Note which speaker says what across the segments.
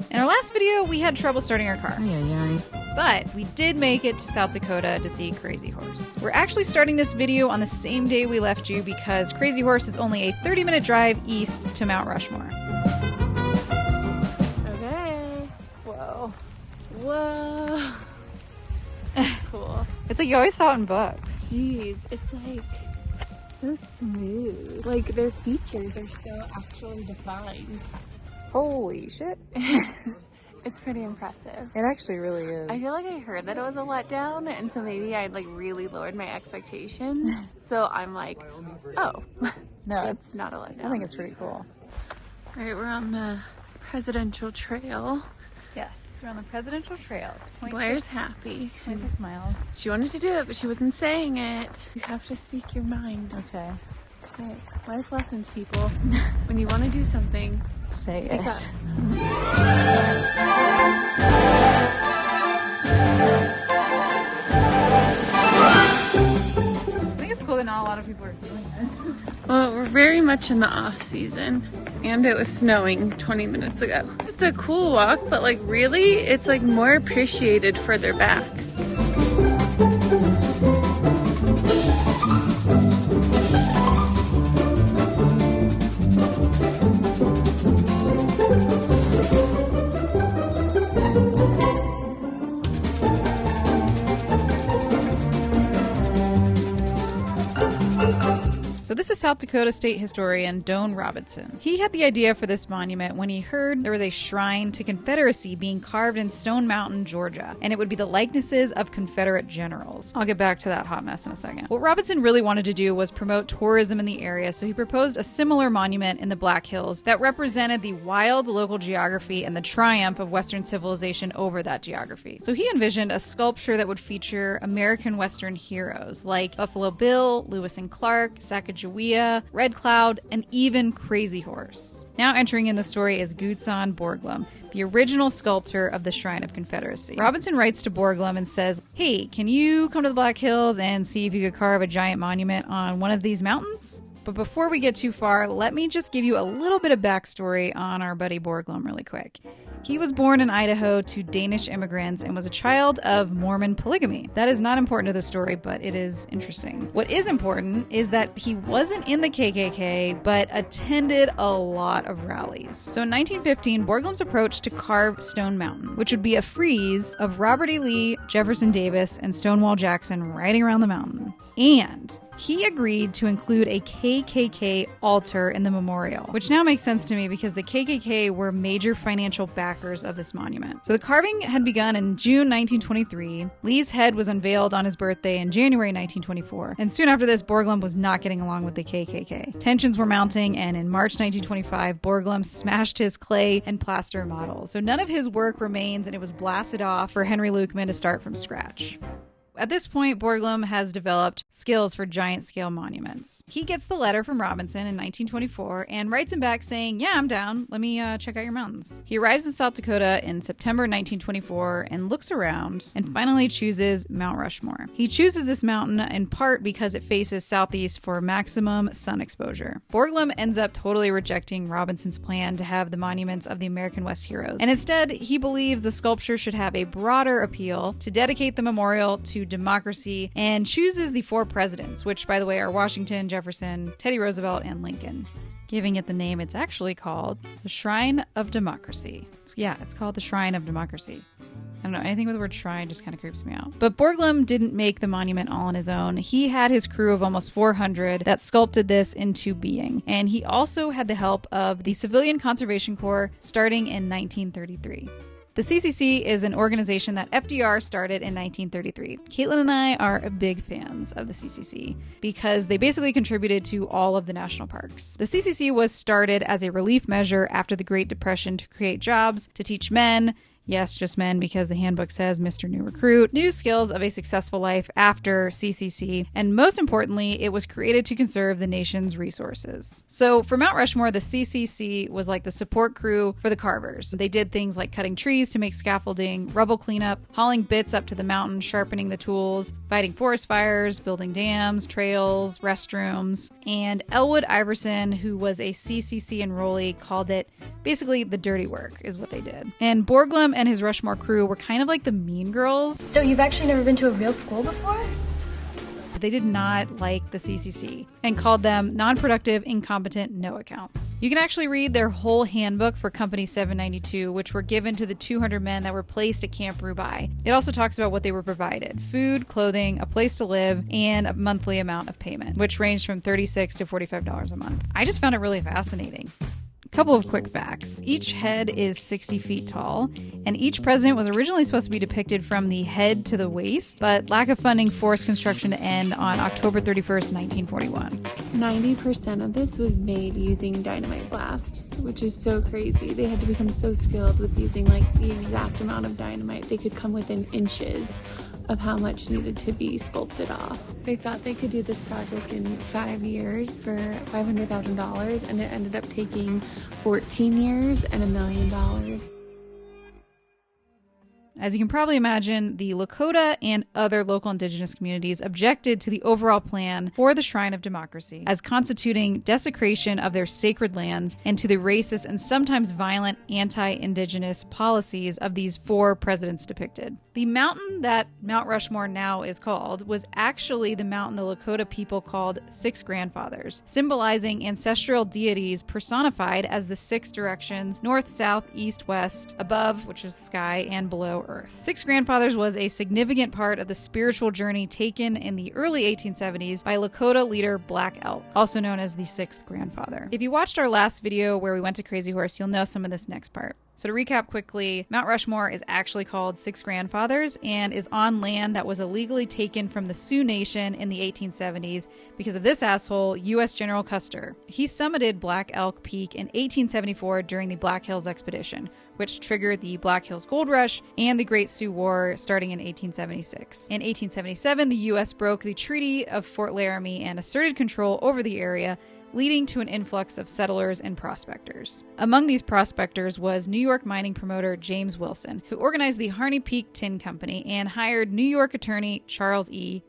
Speaker 1: In our last video, we had trouble starting our car.
Speaker 2: Yeah.
Speaker 1: But we did make it to South Dakota to see Crazy Horse. We're actually starting this video on the same day we left you because Crazy Horse is only a 30-minute drive east to Mount Rushmore.
Speaker 2: Okay. Whoa. Cool.
Speaker 1: It's like you always saw it in books.
Speaker 2: Jeez, it's like so smooth. Like their features are so actually defined.
Speaker 1: Holy shit.
Speaker 2: It's pretty impressive.
Speaker 1: It actually really is.
Speaker 2: I feel like I heard that it was a letdown, and so maybe I'd like really lowered my expectations. So I'm like, oh,
Speaker 1: no,
Speaker 2: it's not a letdown.
Speaker 1: I think it's pretty cool.
Speaker 2: All right, we're on the presidential trail.
Speaker 1: Yes, we're on the presidential trail. It's
Speaker 2: Blair's happy.
Speaker 1: Point to smiles.
Speaker 2: She wanted to do it, but she wasn't saying it. You have to speak your mind.
Speaker 1: Okay.
Speaker 2: Okay. Life lessons, people. When you want to do something,
Speaker 1: say
Speaker 2: speak
Speaker 1: it.
Speaker 2: up.
Speaker 1: I think it's cool that not a lot of people are doing it.
Speaker 2: Well, we're very much in the off season, and it was snowing 20 minutes ago. It's a cool walk, but like really, it's like more appreciated further back.
Speaker 1: So this is South Dakota state historian Doane Robinson. He had the idea for this monument when he heard there was a shrine to Confederacy being carved in Stone Mountain, Georgia, and it would be the likenesses of Confederate generals. I'll get back to that hot mess in a second. What Robinson really wanted to do was promote tourism in the area, so he proposed a similar monument in the Black Hills that represented the wild local geography and the triumph of Western civilization over that geography. So he envisioned a sculpture that would feature American Western heroes like Buffalo Bill, Lewis and Clark, Sacagawea, Red Cloud, and even Crazy Horse. Now entering in the story is Gutzon Borglum, the original sculptor of the Shrine of Confederacy. Robinson writes to Borglum and says, "Hey, can you come to the Black Hills and see if you could carve a giant monument on one of these mountains?" But before we get too far, let me just give you a little bit of backstory on our buddy Borglum really quick. He was born in Idaho to Danish immigrants and was a child of Mormon polygamy. That is not important to the story, but it is interesting. What is important is that he wasn't in the KKK, but attended a lot of rallies. So in 1915, Borglum's approach to carve Stone Mountain, which would be a frieze of Robert E. Lee, Jefferson Davis, and Stonewall Jackson riding around the mountain. And he agreed to include a KKK altar in the memorial, which now makes sense to me because the KKK were major financial backers of this monument. So the carving had begun in June 1923. Lee's head was unveiled on his birthday in January 1924. And soon after this, Borglum was not getting along with the KKK. Tensions were mounting, and in March 1925, Borglum smashed his clay and plaster model. So none of his work remains, and it was blasted off for Henry Lukeman to start from scratch. At this point, Borglum has developed skills for giant-scale monuments. He gets the letter from Robinson in 1924 and writes him back saying, "Yeah, I'm down. Let me check out your mountains." He arrives in South Dakota in September 1924 and looks around and finally chooses Mount Rushmore. He chooses this mountain in part because it faces southeast for maximum sun exposure. Borglum ends up totally rejecting Robinson's plan to have the monuments of the American West heroes, and instead, he believes the sculpture should have a broader appeal to dedicate the memorial to democracy, and chooses the 4 presidents, which, by the way, are Washington, Jefferson, Teddy Roosevelt, and Lincoln. Giving it the name it's actually called, the Shrine of Democracy. It's called the Shrine of Democracy. I don't know, anything with the word shrine just kind of creeps me out. But Borglum didn't make the monument all on his own. He had his crew of almost 400 that sculpted this into being. And he also had the help of the Civilian Conservation Corps starting in 1933. The CCC is an organization that FDR started in 1933. Caitlin and I are big fans of the CCC because they basically contributed to all of the national parks. The CCC was started as a relief measure after the Great Depression to create jobs, to teach men, Yes, just men, because the handbook says Mr. New Recruit. New skills of a successful life after CCC. And most importantly, it was created to conserve the nation's resources. So for Mount Rushmore, the CCC was like the support crew for the carvers. They did things like cutting trees to make scaffolding, rubble cleanup, hauling bits up to the mountain, sharpening the tools, fighting forest fires, building dams, trails, restrooms. And Elwood Iverson, who was a CCC enrollee, called it basically the dirty work is what they did. And Borglum and his Rushmore crew were kind of like the mean girls.
Speaker 3: So you've actually never been to a real school before?
Speaker 1: They did not like the CCC and called them non-productive, incompetent, no accounts. You can actually read their whole handbook for Company 792, which were given to the 200 men that were placed at Camp Rubai. It also talks about what they were provided: food, clothing, a place to live, and a monthly amount of payment, which ranged from $36 to $45 a month. I just found it really fascinating. Couple of quick facts. Each head is 60 feet tall, and each president was originally supposed to be depicted from the head to the waist, but lack of funding forced construction to end on October 31st, 1941.
Speaker 2: 90% of this was made using dynamite blasts, which is so crazy. They had to become so skilled with using like the exact amount of dynamite. They could come within inches of how much needed to be sculpted off. They thought they could do this project in 5 years for $500,000, and it ended up taking 14 years and $1 million.
Speaker 1: As you can probably imagine, the Lakota and other local indigenous communities objected to the overall plan for the Shrine of Democracy as constituting desecration of their sacred lands and to the racist and sometimes violent anti-indigenous policies of these four presidents depicted. The mountain that Mount Rushmore now is called was actually the mountain the Lakota people called Six Grandfathers, symbolizing ancestral deities personified as the six directions: north, south, east, west, above, which is sky, and below Earth. Six Grandfathers was a significant part of the spiritual journey taken in the early 1870s by Lakota leader Black Elk, also known as the Sixth Grandfather. If you watched our last video where we went to Crazy Horse, you'll know some of this next part. So to recap quickly, Mount Rushmore is actually called Six Grandfathers and is on land that was illegally taken from the Sioux Nation in the 1870s because of this asshole, U.S. General Custer. He summited Black Elk Peak in 1874 during the Black Hills Expedition, which triggered the Black Hills Gold Rush and the Great Sioux War starting in 1876. In 1877, the U.S. broke the Treaty of Fort Laramie and asserted control over the area, leading to an influx of settlers and prospectors. Among these prospectors was New York mining promoter James Wilson, who organized the Harney Peak Tin Company and hired New York attorney Charles E.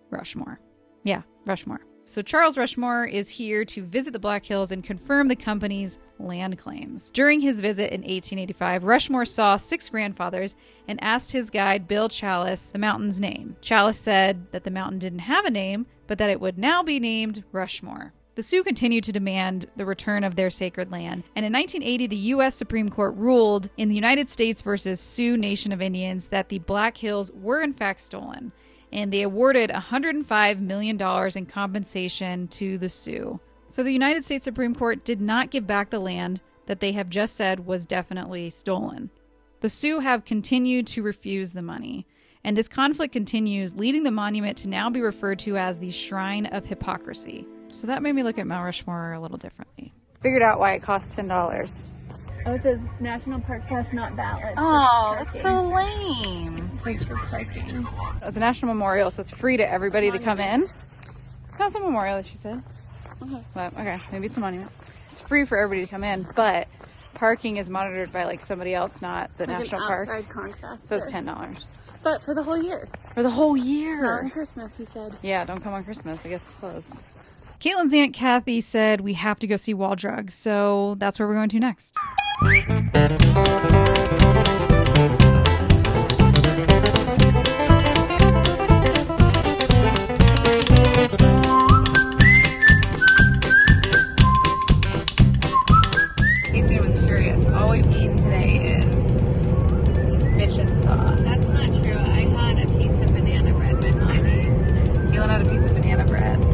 Speaker 1: Rushmore. Yeah, Rushmore. So Charles Rushmore is here to visit the Black Hills and confirm the company's land claims. During his visit in 1885, Rushmore saw Six Grandfathers and asked his guide Bill Chalice the mountain's name. Chalice said that the mountain didn't have a name, but that it would now be named Rushmore. The Sioux continued to demand the return of their sacred land, and in 1980, the U.S. Supreme Court ruled in the United States versus Sioux Nation of Indians that the Black Hills were in fact stolen, and they awarded $105 million in compensation to the Sioux. So the United States Supreme Court did not give back the land that they have just said was definitely stolen. The Sioux have continued to refuse the money, and this conflict continues, leading the monument to now be referred to as the Shrine of Hypocrisy. So that made me look at Mount Rushmore a little differently. Figured out why it costs $10.
Speaker 2: Oh, it says National Park Pass not valid.
Speaker 1: Oh, that's so lame.
Speaker 2: It says for parking.
Speaker 1: It's a national memorial, so it's free to everybody to come in. That's a memorial, she said. Okay, maybe it's a monument. It's free for everybody to come in, but parking is monitored by like somebody else, not the
Speaker 2: like
Speaker 1: national
Speaker 2: an
Speaker 1: park.
Speaker 2: outside contractor.
Speaker 1: So it's $10.
Speaker 2: But for the whole year.
Speaker 1: For the whole year.
Speaker 2: Not on Christmas, he said.
Speaker 1: Yeah, don't come on Christmas. I guess it's closed. Caitlin's Aunt Kathy said we have to go see Wall Drug, so that's where we're going to next. In case anyone's curious, all we've eaten today is this bitchin' sauce.
Speaker 2: That's not true. I had a piece of banana bread my mom made.
Speaker 1: Caitlin had a piece of banana bread.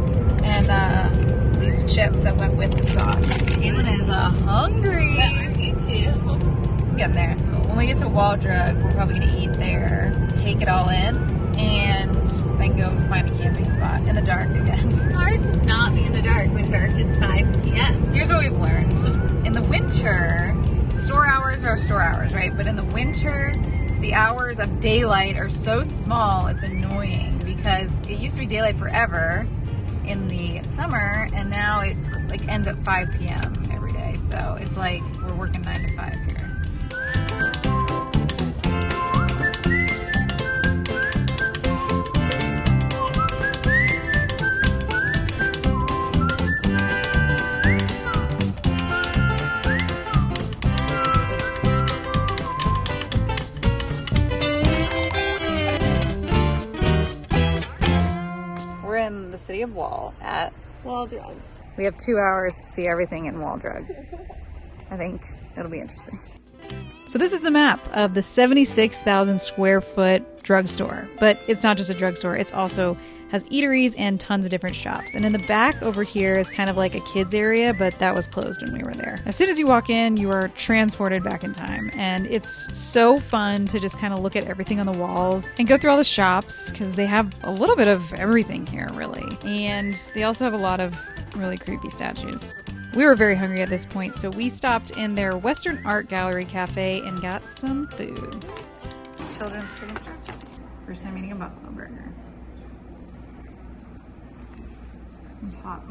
Speaker 1: And these chips that went with the sauce. Caitlin is hungry.
Speaker 2: Yeah, me too.
Speaker 1: Get there. When we get to Wall Drug, we're probably going to eat there, take it all in, and then go find a camping spot in the dark again.
Speaker 2: It's hard to not be in the dark when dark is 5 p.m.
Speaker 1: Here's what we've learned. In the winter, store hours are store hours, right? But in the winter, the hours of daylight are so small, it's annoying because it used to be daylight forever in the summer, and now it like ends at 5 p.m. every day. So it's like we're working 9 to 5 here. We're in the city of Wall at
Speaker 2: Waldrug.
Speaker 1: We have 2 hours to see everything in Waldrug. I think it'll be interesting. So this is the map of the 76,000 square foot drugstore. But it's not just a drugstore, it's also has eateries and tons of different shops. And in the back over here is kind of like a kids area, but that was closed when we were there. As soon as you walk in, you are transported back in time. And it's so fun to just kind of look at everything on the walls and go through all the shops because they have a little bit of everything here, really. And they also have a lot of really creepy statues. We were very hungry at this point, so we stopped in their Western Art Gallery cafe and got some food. Children's chicken strips. First time eating a buffalo burger. It's hot.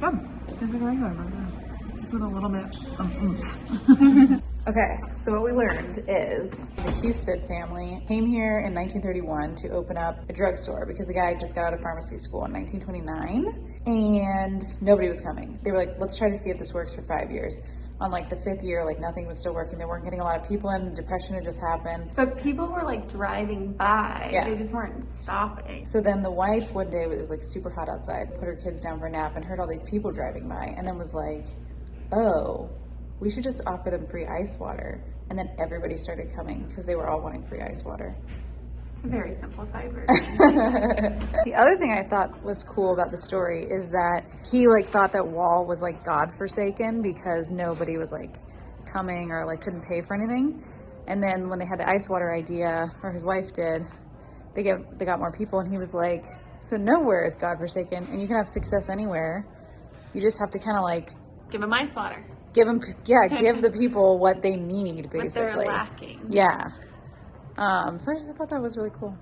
Speaker 1: Good. Just like a regular burger. Just with a little bit of oomph. Okay, so what we learned is the Houston family came here in 1931 to open up a drugstore because the guy just got out of pharmacy school in 1929 and nobody was coming. They were like, let's try to see if this works for 5 years. On like the 5th year, like nothing was still working. They weren't getting a lot of people in. Depression had just happened.
Speaker 2: But people were like driving by.
Speaker 1: Yeah.
Speaker 2: They just weren't stopping.
Speaker 1: So then the wife one day, it was like super hot outside, put her kids down for a nap and heard all these people driving by and then was like, oh, we should just offer them free ice water. And then everybody started coming because they were all wanting free ice water.
Speaker 2: It's a very simplified version.
Speaker 1: The other thing I thought was cool about the story is that he like thought that Wall was like God-forsaken because nobody was like coming or like couldn't pay for anything. And then when they had the ice water idea, or his wife did, they got more people and he was like, so nowhere is God-forsaken and you can have success anywhere. You just have to kind of like
Speaker 2: Give them ice water.
Speaker 1: give the people what they need, basically.
Speaker 2: What they're lacking.
Speaker 1: Yeah. So I just thought that was really cool.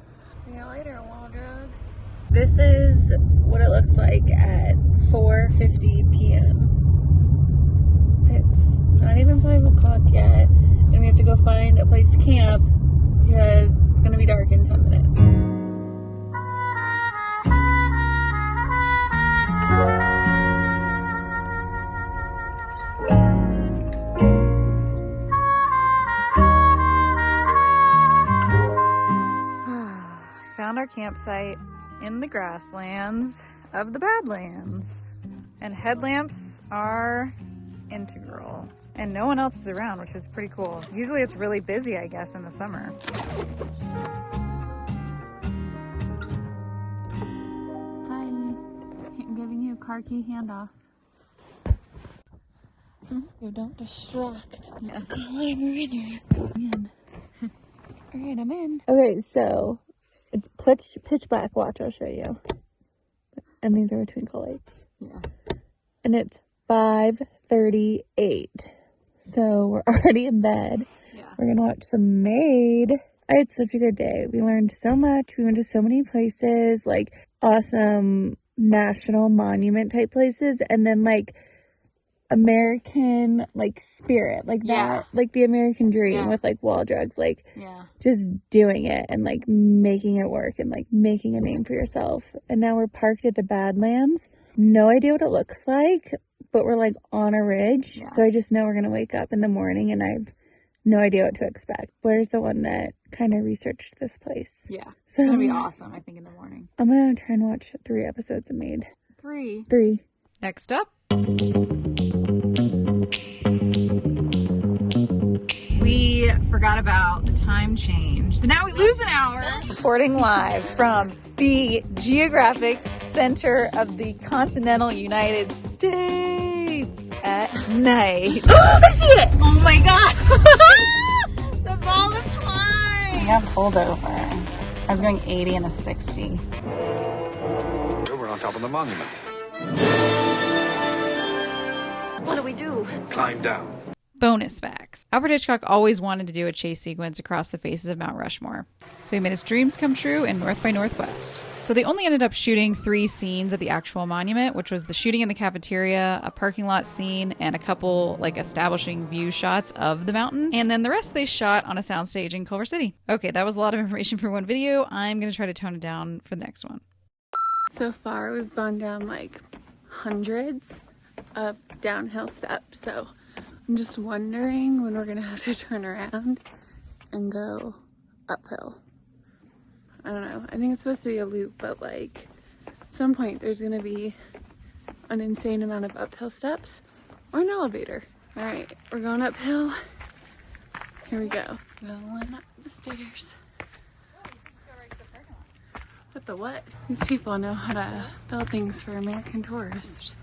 Speaker 2: See you later, Waldrug. This is what it looks like at 4:50 p.m. It's not even 5 o'clock yet, and we have to go find a place to camp because it's going to be dark in 10 minutes.
Speaker 1: Found our campsite in the grasslands of the Badlands. And headlamps are integral. And no one else is around, which is pretty cool. Usually it's really busy, I guess, in the summer.
Speaker 2: Hi, I'm giving you a car key handoff. You don't distract.
Speaker 1: Yeah.
Speaker 2: Climber in here. Alright, I'm in. Okay, so it's pitch black. Watch, I'll show you. And these are twinkle lights.
Speaker 1: Yeah.
Speaker 2: And it's 5:38. So we're already in bed.
Speaker 1: Yeah.
Speaker 2: We're gonna watch some Maid. I had such a good day. We learned so much. We went to so many places, like awesome national monument type places, and then like American like spirit, like that, like the American dream with like Waldrug's, like just doing it and like making it work and like making a name for yourself. And now we're parked at the Badlands. No idea what it looks like, but we're like on a ridge. So I just know we're gonna wake up in the morning and I've no idea what to expect. Blair's the one that kind of researched this place.
Speaker 1: Yeah.
Speaker 2: So
Speaker 1: It's gonna be awesome, I think, in the morning.
Speaker 2: I'm gonna try and watch 3 episodes of Maid.
Speaker 1: 3. Next up, we forgot about the time change. So now we lose an hour. Reporting live from the geographic center of the continental United States at night.
Speaker 2: I see it!
Speaker 1: Oh my god! The ball of twine! I got pulled over. I was going 80 and a 60.
Speaker 4: We're on top of the monument.
Speaker 3: What do we do?
Speaker 4: Climb down.
Speaker 1: Bonus facts. Alfred Hitchcock always wanted to do a chase sequence across the faces of Mount Rushmore, so he made his dreams come true in North by Northwest. So they only ended up shooting 3 scenes at the actual monument, which was the shooting in the cafeteria, a parking lot scene, and a couple like establishing view shots of the mountain. And then the rest they shot on a soundstage in Culver City. Okay, that was a lot of information for one video. I'm going to try to tone it down for the next one.
Speaker 2: So far we've gone down like hundreds of downhill steps, so I'm just wondering when we're gonna have to turn around and go uphill. I don't know. I think it's supposed to be a loop, but like at some point there's gonna be an insane amount of uphill steps or an elevator. All right, we're going uphill. Here we go. Going up the stairs. What the what? These people know how to build things for American tourists.